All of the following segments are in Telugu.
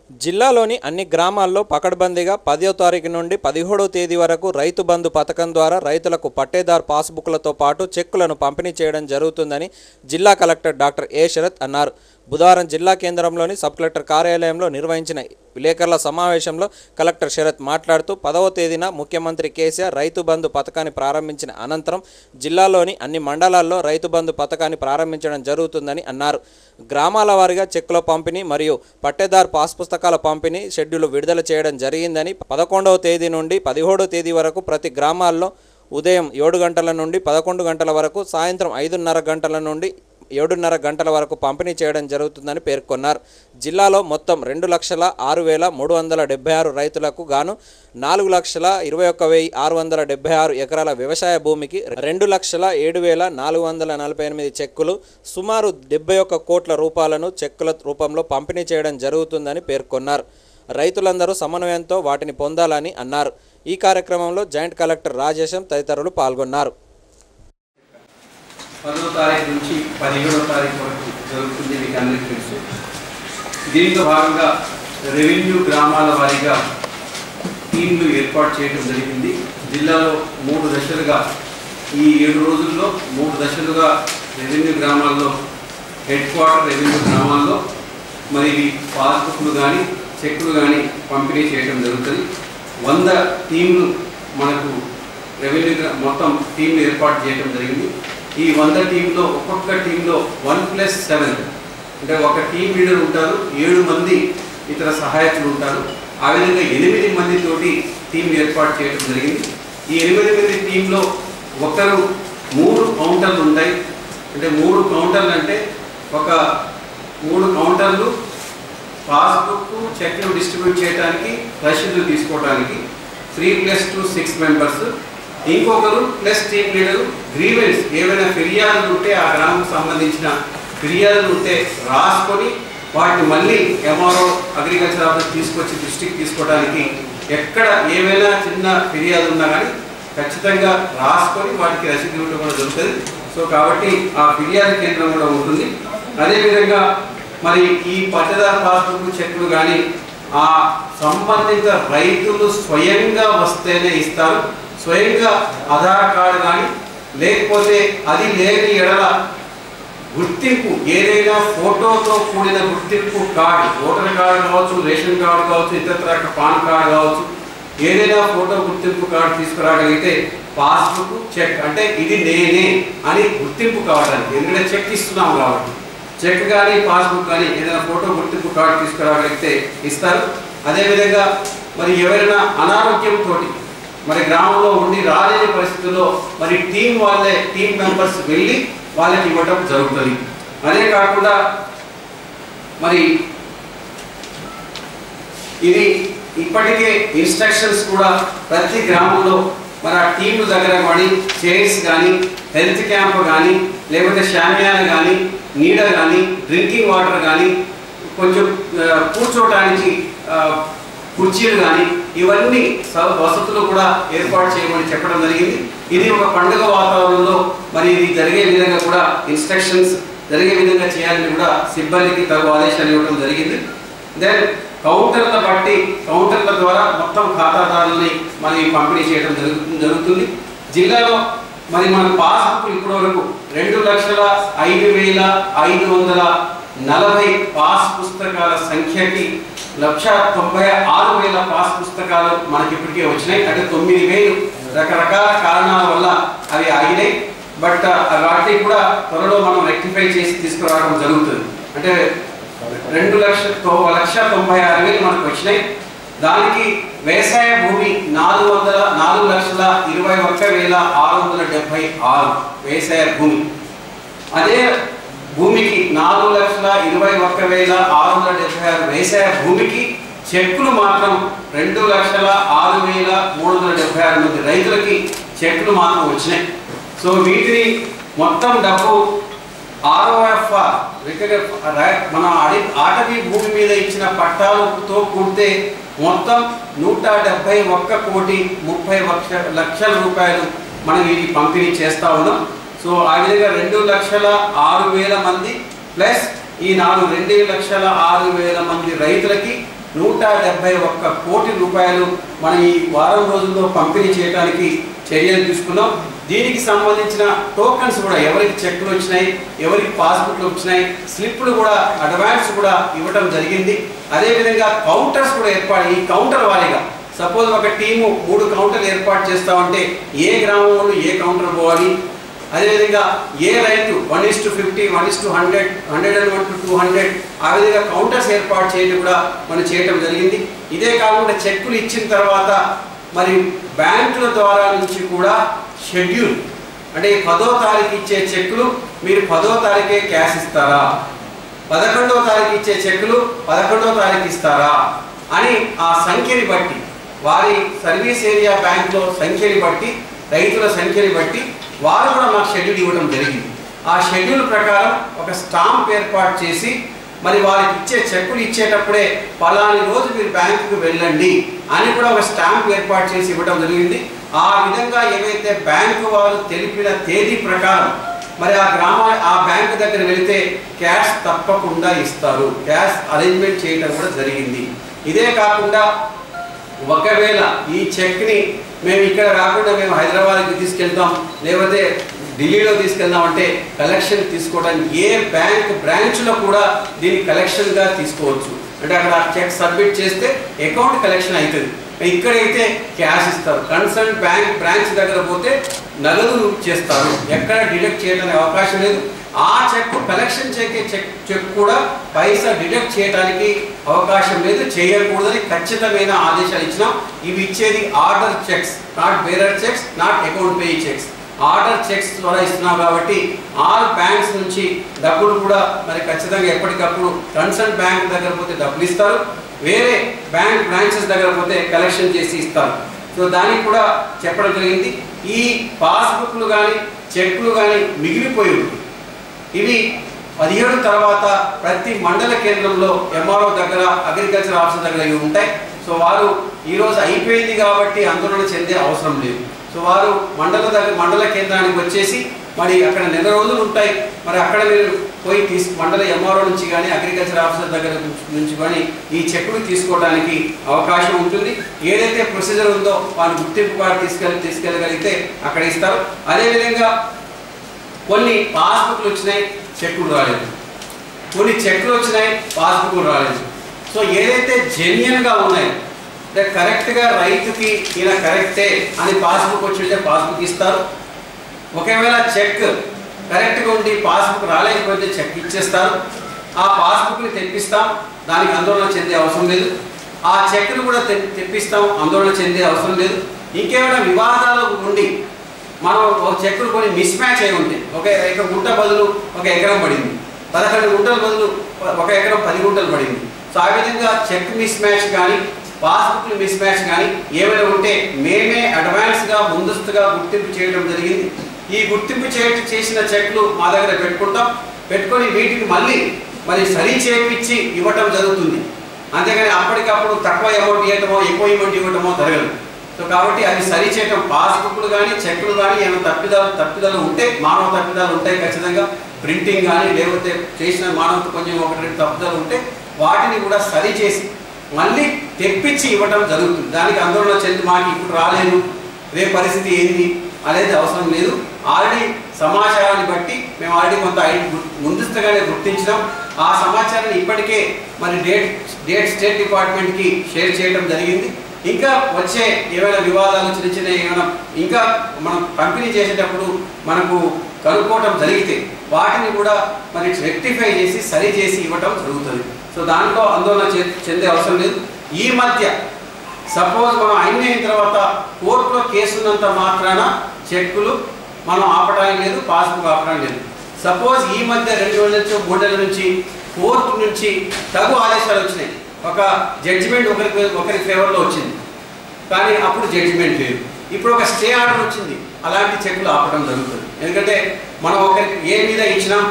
జిల్లాలోని అన్ని గ్రామాల్లో పకడ్బందీగా 10వ తారీఖు నుండి 17వ తేదీ వరకు రైతు బంధు పథకం ద్వారా రైతులకు పట్టేదారు పాస్బుక్లతో పాటు చెక్కులను పంపిణీ చేయడం జరుగుతుందని జిల్లా కలెక్టర్ డాక్టర్ ఏ శరత్ అన్నారు. బుధవారం జిల్లా కేంద్రంలోని సబ్ కలెక్టర్ కార్యాలయంలో నిర్వహించిన విలేకరుల సమావేశంలో కలెక్టర్ శరత్ మాట్లాడుతూ 10వ తేదీన ముఖ్యమంత్రి కేసీఆర్ రైతు బంధు పథకాన్ని ప్రారంభించిన అనంతరం జిల్లాలోని అన్ని మండలాల్లో రైతు బంధు పథకాన్ని ప్రారంభించడం జరుగుతుందని అన్నారు. గ్రామాల వారీగా చెక్కుల పంపిణీ మరియు పట్టేదారు పాస్ పుస్తకాల పంపిణీ షెడ్యూల్ విడుదల చేయడం జరిగిందని 11వ తేదీ నుండి 17వ తేదీ వరకు ప్రతి గ్రామాల్లో ఉదయం 7 గంటల నుండి 11 గంటల వరకు, సాయంత్రం 5:30 గంటల నుండి 7:30 గంటల వరకు పంపిణీ చేయడం జరుగుతుందని పేర్కొన్నారు. జిల్లాలో మొత్తం 2,06,376 రైతులకు గాను 4,21,676 ఎకరాల వ్యవసాయ భూమికి 2,07,448 చెక్కులు, సుమారు 71 కోట్ల రూపాయలను చెక్కుల రూపంలో పంపిణీ చేయడం జరుగుతుందని పేర్కొన్నారు. రైతులందరూ సమన్వయంతో వాటిని పొందాలని అన్నారు. ఈ కార్యక్రమంలో జాయింట్ కలెక్టర్ రాజేశం తదితరులు పాల్గొన్నారు. 10వ తారీఖు నుంచి 17వ తారీఖు వరకు జరుగుతుంది. మీకు అందరికీ తెలుసు. దీంట్లో భాగంగా రెవెన్యూ గ్రామాల వారీగా టీంలు ఏర్పాటు చేయడం జరిగింది. జిల్లాలో 3 దశలుగా ఈ 7 రోజుల్లో 3 దశలుగా రెవెన్యూ గ్రామాల్లో హెడ్ క్వార్టర్ రెవెన్యూ గ్రామాల్లో మరి పాస్బుక్లు కానీ చెక్కులు కానీ పంపిణీ చేయడం జరుగుతుంది. 100 టీంలు మనకు రెవెన్యూ మొత్తం టీంలు ఏర్పాటు చేయడం జరిగింది. ఈ 100 టీంలో ఒక్కొక్క టీంలో 1+7 అంటే ఒక టీం లీడర్ ఉంటారు, 7 మంది ఇతర సహాయకులు ఉంటారు. ఆ విధంగా 8 మందితోటి టీం ఏర్పాటు చేయడం జరిగింది. ఈ 8 మంది టీంలో ఒకరు 3 కౌంటర్లు ఉంటాయి. అంటే 3 కౌంటర్లు అంటే ఒక 3 కౌంటర్లు పాస్బుక్ చెక్లు డిస్ట్రిబ్యూట్ చేయడానికి, రసీదులు తీసుకోవడానికి 3+2 6 మెంబర్స్. ఇంకొకరు ప్లస్ టీమ్ లీడరు గ్రీవెన్స్ ఏమైనా ఫిర్యాదులు ఉంటే ఆ గ్రామంకు సంబంధించిన ఫిర్యాదులు ఉంటే రాసుకొని వాటిని మళ్ళీ ఎంఆర్ఓ అగ్రికల్చర్ ఆఫీస్ తీసుకొచ్చి దృష్టికి తీసుకోవడానికి, ఎక్కడ ఏమైనా చిన్న ఫిర్యాదు ఉన్నా కానీ ఖచ్చితంగా రాసుకొని వాటికి రసీదు ఇవ్వడం కూడా జరుగుతుంది. సో కాబట్టి ఆ ఫిర్యాదు కేంద్రం కూడా ఉంటుంది. అదేవిధంగా మరి ఈ పట్టదారు పాస్బుక్ చెక్కులు కానీ ఆ సంబంధిత రైతులు స్వయంగా వస్తేనే ఇస్తారు. స్వయంగా ఆధార్ కార్డు కానీ లేకపోతే అది లేని ఎడల గుర్తింపు ఏదైనా ఫోటోతో కూడిన గుర్తింపు కార్డు, ఓటర్ కార్డు కావచ్చు, రేషన్ కార్డు కావచ్చు, ఇతర పాన్ కార్డు కావచ్చు, ఏదైనా ఫోటో గుర్తింపు కార్డు తీసుకురాగలిగితే పాస్బుక్ చెక్ అంటే ఇది నేనే అని గుర్తింపు కావడానికి, ఎందుకంటే చెక్ ఇస్తున్నాం కాబట్టి చెక్ కానీ పాస్బుక్ కానీ ఏదైనా ఫోటో గుర్తింపు కార్డు తీసుకురాగలిగితే ఇస్తారు. అదేవిధంగా మరి ఎవరైనా అనారోగ్యంతో మరి గ్రామంలో ఉండి రాలేని పరిస్థితుల్లో మరి టీం మెంబర్స్ వెళ్ళి వాళ్ళకి ఇవ్వటం జరుగుతుంది. అదే కాకుండా మరి ఇది ఇప్పటికే ఇన్స్ట్రక్షన్స్ కూడా ప్రతి గ్రామంలో మరి ఆ టీం దగ్గర పడి చైర్స్ కానీ, హెల్త్ క్యాంప్ కానీ, లేకపోతే షామియానా కానీ, నీడ కానీ, డ్రింకింగ్ వాటర్ కానీ, కొంచెం కూర్చోవడానికి కుర్చీలు కానీ ఇవన్నీ వసతులు కూడా ఏర్పాటు చేయమని చెప్పడం జరిగింది. ఇది ఒక పండుగ వాతావరణంలో మరి ఇది జరిగే విధంగా కూడా ఇన్స్ట్రక్షన్స్ జరిగే విధంగా చేయాలని కూడా సిబ్బందికి తగు ఆదేశాలు ఇవ్వడం జరిగింది. దెన్ కౌంటర్ల బట్టి కౌంటర్ల ద్వారా మొత్తం ఖాతాదారుల్ని మరి పంపిణీ చేయడం జరుగుతుంది. జిల్లాలో మరి మన పాస్బుక్ ఇప్పటి వరకు 2,05,540 పాస్ పుస్తకాల సంఖ్యకి 1,96,000 పాస్ పుస్తకాలు మనకి ఇప్పటికే వచ్చినాయి. అంటే 9,000 రకరకాల కారణాల వల్ల అవి ఆగినాయి. బట్ వాటిని కూడా త్వరలో మనం రెక్టిఫై చేసి తీసుకురావడం జరుగుతుంది. అంటే 2,96,000 మనకు వచ్చినాయి. దానికి వ్యవసాయ భూమి 4,21,676 వ్యవసాయ భూమి. అదే భూమికి 4,21,676 వ్యవసాయ భూమికి చెక్కులు మాత్రం 2,06,376 మంది రైతులకి చెక్కులు మాత్రం వచ్చినాయి. సో వీటిని మొత్తం డబ్బు ROFR మన అటవీ భూమి మీద ఇచ్చిన పట్టాలతో కూడితే మొత్తం 171,30,00,000 రూపాయలు మనం ఇది పంపిణీ చేస్తూ ఉన్నాం. సో ఆ విధంగా 2,06,000 మంది ప్లస్ ఈ 2,06,000 మంది రైతులకి 171 కోటి రూపాయలు మనం ఈ వారం రోజుల్లో పంపిణీ చేయడానికి చర్యలు తీసుకున్నాం. దీనికి సంబంధించిన టోకన్స్ కూడా ఎవరికి చెక్కులు వచ్చినాయి, ఎవరికి పాస్బుక్లు వచ్చినాయి, స్లిప్లు కూడా అడ్వాన్స్ కూడా ఇవ్వడం జరిగింది. అదేవిధంగా కౌంటర్స్ కూడా ఏర్పాటు, ఈ కౌంటర్ వారీగా సపోజ్ ఒక టీము 3 కౌంటర్లు ఏర్పాటు చేస్తామంటే ఏ గ్రామంలో ఏ కౌంటర్ పోవాలి, అదేవిధంగా ఏ రైతు 1:50, 1:100, 101-200 ఆ విధంగా కౌంటర్స్ ఏర్పాటు చేయడం కూడా మనం చేయడం జరిగింది. ఇదే కాకుండా చెక్కులు ఇచ్చిన తర్వాత మరి బ్యాంకుల ద్వారా నుంచి కూడా షెడ్యూల్, అంటే 10వ తారీఖు ఇచ్చే చెక్కులు మీరు 10వ తారీఖే క్యాష్ ఇస్తారా, 11వ తారీఖు ఇచ్చే చెక్కులు 11వ తారీఖు ఇస్తారా అని ఆ సంఖ్యని బట్టి, వారి సర్వీస్ ఏరియా బ్యాంకులో సంఖ్యని బట్టి, రైతుల సంఖ్యని బట్టి వారు కూడా మాకు షెడ్యూల్ ఇవ్వడం జరిగింది. ఆ షెడ్యూల్ ప్రకారం ఒక స్టాంప్ ఏర్పాటు చేసి మరి వారికి ఇచ్చే చెక్కులు ఇచ్చేటప్పుడే పలాని రోజు మీరు బ్యాంకుకు వెళ్ళండి అని కూడా ఒక స్టాంప్ ఏర్పాటు చేసి ఇవ్వడం జరిగింది. ఆ విధంగా ఏవైతే బ్యాంకు వారు తెలిపిన తేదీ ప్రకారం మరి ఆ బ్యాంకు దగ్గర వెళితే క్యాష్ తప్పకుండా ఇస్తారు. క్యాష్ అరేంజ్మెంట్ చేయడం కూడా జరిగింది. ఇదే కాకుండా ఒకవేళ ఈ చెక్ని మేము ఇక్కడ రాకుండా మేము హైదరాబాద్కి తీసుకెళ్తాం, లేకపోతే ఢిల్లీలో తీసుకెళ్దాం అంటే కలెక్షన్ తీసుకోవడానికి ఏ బ్యాంక్ బ్రాంచ్లో కూడా దీన్ని కలెక్షన్గా తీసుకోవచ్చు. అంటే అక్కడ చెక్ సబ్మిట్ చేస్తే అకౌంట్ కలెక్షన్ అవుతుంది. ఇక్కడైతే క్యాష్ ఇస్తారు. కన్సర్న్ బ్యాంక్ బ్రాంచ్ దగ్గర పోతే నగదు చేస్తారు. ఎక్కడ డిడక్ట్ చేయడానికి అవకాశం లేదు. ఆ చెక్ కలెక్షన్ చెక్ కూడా పైసా డిడక్ట్ చేయడానికి అవకాశం లేదు, చేయకూడదని ఖచ్చితమైన ఆదేశాలు ఇచ్చినాం. ఇవి ఇచ్చేది order checks, not bearer checks, not account payee checks. Order checks ద్వారా ఇస్తున్నాం కాబట్టి ఆల్ బ్యాంక్స్ నుంచి డబ్బులు కూడా మరి ఖచ్చితంగా ఎప్పటికప్పుడు కన్సర్న్ బ్యాంక్ దగ్గర పోతే డబ్బులు ఇస్తారు, వేరే బ్యాంక్ బ్రాంచెస్ దగ్గర పోతే కలెక్షన్ చేసి ఇస్తారు. సో దానికి కూడా చెప్పడం జరిగింది. ఈ పాస్బుక్లు కానీ చెక్లు కానీ మిగిలిపోయి ఇవి 17 తర్వాత ప్రతి మండల కేంద్రంలో ఎంఆర్ఓ దగ్గర, అగ్రికల్చర్ ఆఫీసర్ దగ్గర ఇవి ఉంటాయి. సో వారు ఈరోజు అయిపోయింది కాబట్టి ఆందోళన చెందే అవసరం లేదు. సో వారు మండల కేంద్రానికి వచ్చేసి మరి అక్కడ నెల రోజులు ఉంటాయి. మరి అక్కడ మీరు పోయి మండల ఎంఆర్ఓ నుంచి కానీ అగ్రికల్చర్ ఆఫీసర్ దగ్గర నుంచి కానీ ఈ చెక్కులు తీసుకోవడానికి అవకాశం ఉంటుంది. ఏదైతే ప్రొసీజర్ ఉందో వారి గుర్తింపు కార్డు తీసుకెళ్ళగలిగితే అక్కడ ఇస్తారు. అదేవిధంగా కొన్ని పాస్బుక్లు వచ్చినాయి, చెక్కులు రాలేదు. కొన్ని చెక్కులు వచ్చినాయి, పాస్బుక్లు రాలేదు. సో ఏదైతే జెన్యున్గా ఉన్నాయో, అంటే కరెక్ట్గా రైతుకి ఈయన కరెక్టే అని పాస్బుక్ వచ్చింటే పాస్బుక్ ఇస్తారు. ఒకవేళ చెక్ కరెక్ట్గా ఉండి పాస్బుక్ రాలేకపోతే చెక్ ఇచ్చేస్తారు. ఆ పాస్బుక్ని తెప్పిస్తాం, దానికి ఆందోళన చెందే అవసరం లేదు. ఆ చెక్ను కూడా తెప్పిస్తాం, ఆందోళన చెందే అవసరం లేదు. ఇంకేమైనా వివాదాలు ఉండి మనం ఒక చెక్కులు కొన్ని మిస్ మ్యాచ్ అయి ఉంటాయి. ఒక గుంట బదులు 1 ఎకరం పడింది, 11 గుంటల బదులు 1 ఎకరం 10 గుంటలు పడింది. సో ఆ విధంగా చెక్ మిస్ మ్యాచ్ కానీ పాస్బుక్లు మిస్ మ్యాచ్ కానీ ఏమైనా ఉంటే మేమే అడ్వాన్స్గా ముందస్తుగా గుర్తింపు చేయడం జరిగింది. ఈ గుర్తింపు చేసిన చెక్లు మా దగ్గర పెట్టుకొని వీటికి మళ్ళీ మరి సరి చేయించి ఇవ్వటం జరుగుతుంది. అంతేగాని అప్పటికప్పుడు తక్కువ అమౌంట్ ఇవ్వటమో ఎక్కువ అమౌంట్ ఇవ్వటమో జరగదు. సో కాబట్టి అవి సరి చేయటం, పాస్బుక్లు కానీ చెక్కులు కానీ ఏమైనా తప్పిదాలు ఉంటే, మానవ తప్పిదాలు ఉంటాయి ఖచ్చితంగా, ప్రింటింగ్ కానీ లేకపోతే చేసిన మానవ కొంచెం 1-2 తప్పిదాలు ఉంటే వాటిని కూడా సరి చేసి మళ్ళీ తెప్పించి ఇవ్వటం జరుగుతుంది. దానికి ఆందోళన చెంది మాకు ఇప్పుడు రాలేదు, రేపు పరిస్థితి ఏంది అనేది అవసరం లేదు. ఆల్రెడీ సమాచారాన్ని బట్టి మేము ఆల్రెడీ కొంత ముందస్తుగానే గుర్తించినాం. ఆ సమాచారాన్ని ఇప్పటికే మరి స్టేట్ డిపార్ట్మెంట్కి షేర్ చేయడం జరిగింది. ఇంకా వచ్చే ఏమైనా వివాదాలు చిన్న ఏమైనా ఇంకా మనం పంపిణీ చేసేటప్పుడు మనకు కనుక్కోవటం జరిగితే వాటిని కూడా మరి రెక్టిఫై చేసి సరి చేసి ఇవ్వటం జరుగుతుంది. సో దాంట్లో ఆందోళన చెందే అవసరం లేదు. ఈ మధ్య సపోజ్ మనం అయిన తర్వాత కోర్టులో కేసు ఉన్నంత మాత్రాన చెక్కులు మనం ఆపడానికి లేదు, పాస్బుక్ ఆపడానికి లేదు. సపోజ్ ఈ మధ్య 2 రోజుల నుంచి 3 నెలల నుంచి కోర్టు నుంచి తగు ఆదేశాలు వచ్చినాయి. ఒక జడ్జిమెంట్ ఒకరి ఫేవర్లో వచ్చింది, కానీ అప్పుడు జడ్జిమెంట్ లేదు. ఇప్పుడు ఒక స్టే ఆర్డర్ వచ్చింది, అలాంటి చెక్కులు ఆపడం జరుగుతుంది. ఎందుకంటే మనం ఒకరికి ఏ మీద ఇచ్చినాం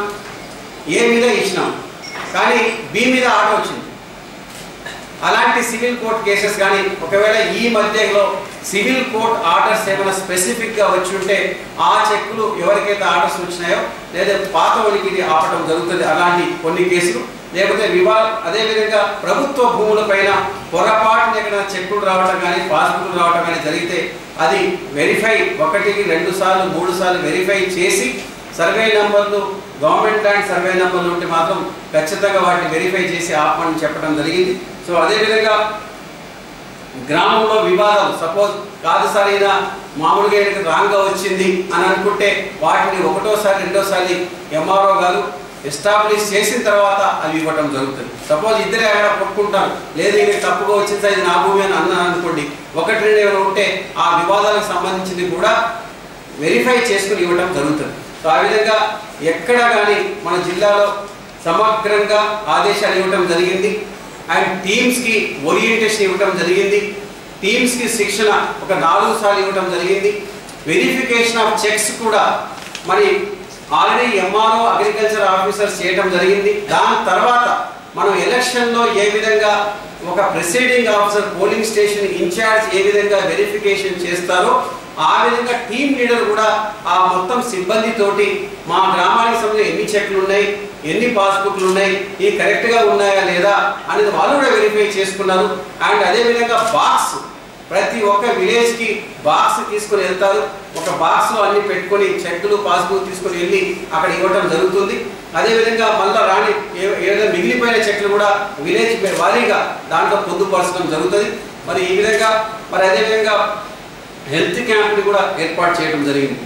కానీ బి మీద ఆర్డర్ వచ్చింది. అలాంటి సివిల్ కోర్ట్ కేసెస్ కానీ ఒకవేళ ఈ మధ్యలో సివిల్ కోర్ట్ ఆర్డర్స్ ఏమైనా స్పెసిఫిక్గా వచ్చి ఉంటే ఆ చెక్కులు ఎవరికైతే ఆర్డర్స్ వచ్చినాయో లేదా పాత వాళ్ళకి ఇది ఆపడం జరుగుతుంది. అలాంటి కొన్ని కేసులు లేకపోతే అదేవిధంగా ప్రభుత్వ భూములపైన పొరపాటున ఎక్కడైనా చెక్కులు రావటం కానీ పాస్బుక్లు రావటం కానీ జరిగితే అది వెరిఫై 1కి 2 సార్లు 3 సార్లు వెరిఫై చేసి సర్వే నంబర్లు గవర్నమెంట్ ల్యాండ్ సర్వే నంబర్లు ఉంటే మాత్రం ఖచ్చితంగా వాటిని వెరిఫై చేసి ఆపమని చెప్పడం జరిగింది. సో అదేవిధంగా గ్రామంలో వివాదాలు సపోజ్ కాదు సార్ అయినా మామూలుగా రాంగ్గా వచ్చింది అని అనుకుంటే వాటిని 1వ సారి 2వ సారి ఎంఆర్ఓ గారు ఎస్టాబ్లిష్ చేసిన తర్వాత అవి ఇవ్వటం జరుగుతుంది. సపోజ్ ఇద్దరే అక్కడ కొట్టుకుంటారు, లేదు ఇది తప్పుగా వచ్చింది సార్ ఇది నా భూమి అని అన్నాను అనుకోండి, 1, 2 ఏమైనా ఉంటే ఆ వివాదాలకు సంబంధించింది కూడా వెరిఫై చేసుకుని ఇవ్వటం జరుగుతుంది. సో ఆ విధంగా ఎక్కడ కానీ మన జిల్లాలో సమగ్రంగా ఆదేశాలు ఇవ్వటం జరిగింది. అండ్ టీమ్స్కి ఓరియంటేషన్ ఇవ్వటం జరిగింది. టీమ్స్కి శిక్షణ ఒక 4 సార్లు ఇవ్వటం జరిగింది. వెరిఫికేషన్ ఆఫ్ చెక్స్ కూడా మరి ఆల్రెడీ ఎంఆర్ఓ అగ్రికల్చర్ ఆఫీసర్స్ చేయటం జరిగింది. దాని తర్వాత మనం ఎలక్షన్లో ఏ విధంగా ఒక presiding officer polling station in charge ఏ విధంగా వెరిఫికేషన్ చేస్తారో ఆ విధంగా టీమ్ లీడర్ కూడా ఆ మొత్తం సిబ్బందితోటి మా గ్రామానికి సంబంధించి ఎన్ని చెక్లు ఉన్నాయి, ఎన్ని పాస్బుక్లు ఉన్నాయి, ఈ కరెక్ట్గా ఉన్నాయా లేదా అనేది వాళ్ళు కూడా వెరిఫై చేసుకున్నారు. అండ్ అదేవిధంగా బాక్స్ ప్రతి ఒక్క విలేజ్కి బాక్స్ తీసుకొని వెళ్తారు. ఒక బాక్స్లో అన్ని పెట్టుకొని చెక్కులు పాస్బుక్ తీసుకొని వెళ్ళి అక్కడ ఇవ్వటం జరుగుతుంది. అదేవిధంగా మళ్ళీ రాని ఏదైనా మిగిలిపోయిన చెక్లు కూడా విలేజ్ వారీగా దాంట్లో పొందుపరచడం జరుగుతుంది. మరి ఈ విధంగా మరి అదేవిధంగా హెల్త్ క్యాంప్ని కూడా ఏర్పాటు చేయడం జరిగింది.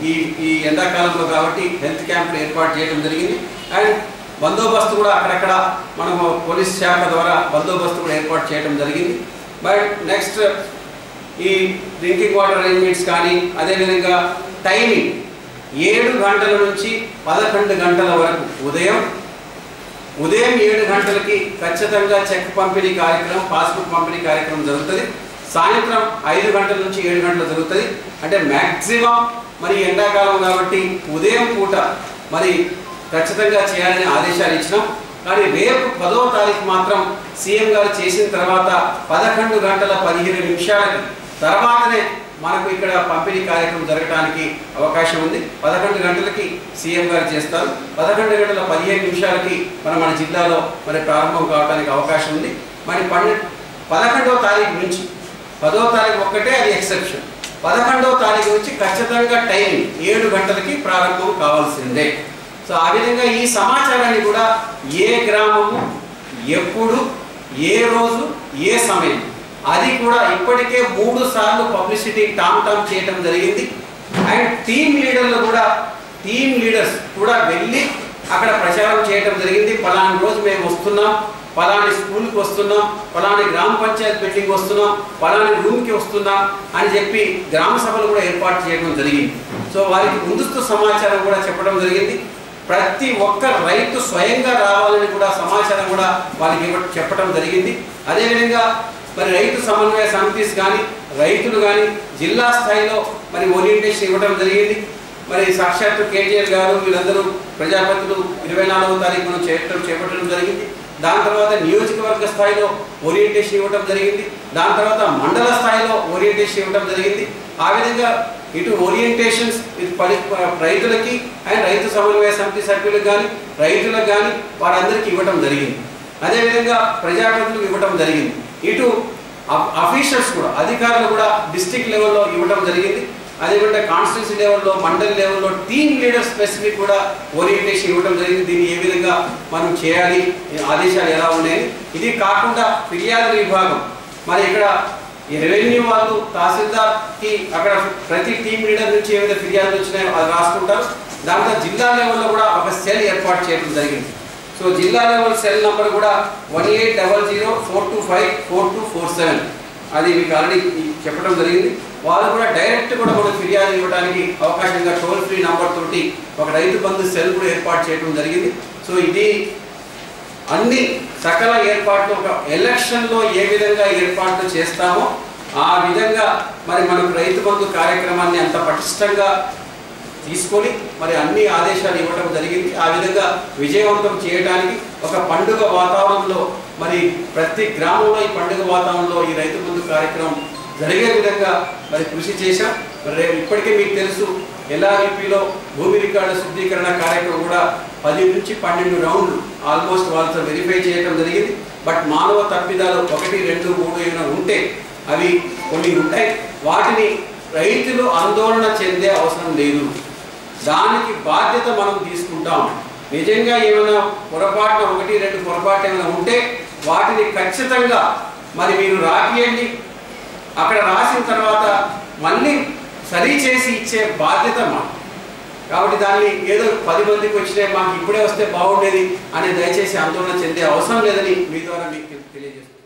ఈ ఎండాకాలంలో కాబట్టి హెల్త్ క్యాంప్ని ఏర్పాటు చేయడం జరిగింది. అండ్ బందోబస్తు కూడా అక్కడక్కడ మనము పోలీస్ శాఖ ద్వారా బందోబస్తు కూడా ఏర్పాటు చేయడం జరిగింది. బట్ నెక్స్ట్ ఈ డ్రింకింగ్ వాటర్ అరేంజ్మెంట్స్ కానీ అదేవిధంగా టైమింగ్ 7 గంటల నుంచి 11 గంటల వరకు ఉదయం 7 గంటలకి ఖచ్చితంగా చెక్ పంపిణీ కార్యక్రమం పాస్బుక్ పంపిణీ కార్యక్రమం జరుగుతుంది. సాయంత్రం 5 గంటల నుంచి 7 గంటలు జరుగుతుంది. అంటే మ్యాక్సిమం మరి ఎండాకాలం కాబట్టి ఉదయం పూట మరి ఖచ్చితంగా చేయాలని ఆదేశాలు ఇచ్చినాం. కానీ రేపు 10వ తారీఖు మాత్రం సీఎం గారు చేసిన తర్వాత 11 గంటల 15 నిమిషాలకి తర్వాతనే మనకు ఇక్కడ పంపిణీ కార్యక్రమం జరగడానికి అవకాశం ఉంది. 11 గంటలకి సీఎం గారు చేస్తారు. 11 గంటల 15 నిమిషాలకి మన జిల్లాలో మరి ప్రారంభం కావడానికి అవకాశం ఉంది. మరి 11వ తారీఖు నుంచి 10వ తారీఖు ఒక్కటే అది ఎక్సెప్షన్. 11వ తారీఖు నుంచి ఖచ్చితంగా టైమింగ్ 7 గంటలకి ప్రారంభం కావాల్సిందే. సో ఆ విధంగా ఈ సమాచారాన్ని కూడా ఏ గ్రామము ఎప్పుడు ఏ రోజు ఏ సమయం అది కూడా ఇప్పటికే 3 సార్లు పబ్లిసిటీ టామ్ చేయడం జరిగింది. అండ్ టీమ్ లీడర్స్ కూడా వెళ్ళి అక్కడ ప్రచారం చేయడం జరిగింది. పలానా రోజు మేము వస్తున్నాం, పలాని స్కూల్కి వస్తున్నాం, పలాని గ్రామ పంచాయతీ బిల్డింగ్ వస్తున్నాం, పలాని రూమ్కి వస్తున్నాం అని చెప్పి గ్రామ సభలు కూడా ఏర్పాటు చేయడం జరిగింది. సో వారికి ముందస్తు సమాచారం కూడా చెప్పడం జరిగింది. ప్రతి ఒక్క రైతు స్వయంగా రావాలని కూడా సమాచారం కూడా వాళ్ళకి చెప్పడం జరిగింది. అదేవిధంగా మరి రైతు సమన్వయ సమితిస్ కానీ రైతులు కానీ జిల్లా స్థాయిలో మరి ఓరియంటేషన్ ఇవ్వడం జరిగింది. మరి సాక్షాత్తు కేటీఆర్ గారు వీళ్ళందరూ ప్రజాపతులు 24వ తారీఖున చేపట్టడం జరిగింది. దాని తర్వాత నియోజకవర్గ స్థాయిలో ఓరియంటేషన్ ఇవ్వడం జరిగింది. దాని తర్వాత మండల స్థాయిలో ఓరియంటేషన్ ఇవ్వడం జరిగింది. ఆ విధంగా ఇటు ఓరియంటేషన్స్ రైతులకి అండ్ రైతు సమన్వయ సమితి సభ్యులకు కానీ రైతులకు కానీ వారందరికీ ఇవ్వడం జరిగింది. అదేవిధంగా ప్రజాప్రతినిధులకు ఇవ్వడం జరిగింది. ఇటు అఫీషియల్స్ కూడా అధికారులు కూడా డిస్ట్రిక్ట్ లెవెల్లో ఇవ్వడం జరిగింది. అదేవిధంగా కాన్స్టిట్యూన్సీ లెవెల్లో మండల్ లెవెల్లో టీమ్ లీడర్ స్పెసిఫిక్ కూడా ఓరియంటేషన్ ఇవ్వడం జరిగింది. దీన్ని ఏ విధంగా మనం చేయాలి, ఆదేశాలు ఎలా ఉన్నాయని. ఇది కాకుండా ఫిర్యాదుల విభాగం మరి ఇక్కడ రెవెన్యూ వాళ్ళు తహసీల్దార్కి అక్కడ ప్రతి టీమ్ లీడర్ నుంచి ఏమైనా ఫిర్యాదులు వచ్చినాయో అది రాసుకుంటారు. దాంతో జిల్లా లెవెల్లో కూడా ఒక సెల్ ఏర్పాటు చేయడం జరిగింది. సో జిల్లా లెవెల్ సెల్ నెంబర్ కూడా 180042542447 అది మీకు ఆల్రెడీ చెప్పడం జరిగింది. వాళ్ళు కూడా డైరెక్ట్ కూడా మనకు ఫిర్యాదు ఇవ్వడానికి అవకాశంగా టోల్ ఫ్రీ నెంబర్ తోటి ఒక రైతు బంధు సెల్ కూడా ఏర్పాటు చేయడం జరిగింది. సో ఇది అన్ని సకల ఏర్పాట్లు ఒక ఎలక్షన్లో ఏ విధంగా ఏర్పాట్లు చేస్తామో ఆ విధంగా మరి మనకు రైతు బంధు కార్యక్రమాన్ని అంత పటిష్టంగా తీసుకొని మరి అన్ని ఆదేశాలు ఇవ్వడం జరిగింది. ఆ విధంగా విజయవంతం చేయడానికి ఒక పండుగ వాతావరణంలో మరి ప్రతి గ్రామంలో ఈ పండుగ వాతావరణంలో ఈ రైతు బంధు కార్యక్రమం జరిగే విధంగా మరి కృషి చేశాం. మరి ఇప్పటికే మీకు తెలుసు LREPలో భూమి రికార్డు శుద్ధీకరణ కార్యక్రమం కూడా 10 నుంచి 12 రౌండ్లు ఆల్మోస్ట్ వాళ్ళతో వెరిఫై చేయడం జరిగింది. బట్ మానవ తప్పిదాలు 1, 2, 3 ఏమైనా ఉంటే అవి కొన్ని ఉంటాయి. వాటిని రైతులు ఆందోళన చెందే అవసరం లేదు. దానికి బాధ్యత మనం తీసుకుంటాం. నిజంగా ఏమైనా పొరపాటున 1, 2 పొరపాటు ఏమైనా ఉంటే వాటిని ఖచ్చితంగా మరి మీరు రాపియండి. అక్కడ రాసిన తర్వాత మళ్ళీ సరి చేసి ఇచ్చే బాధ్యత మాకు. కాబట్టి దాన్ని ఏదో 10 మందికి వచ్చినాయి మాకు ఇప్పుడే వస్తే బాగుండేది అని దయచేసి ఆందోళన చెందే అవసరం లేదని మీ ద్వారా మీకు తెలియజేస్తున్నాను.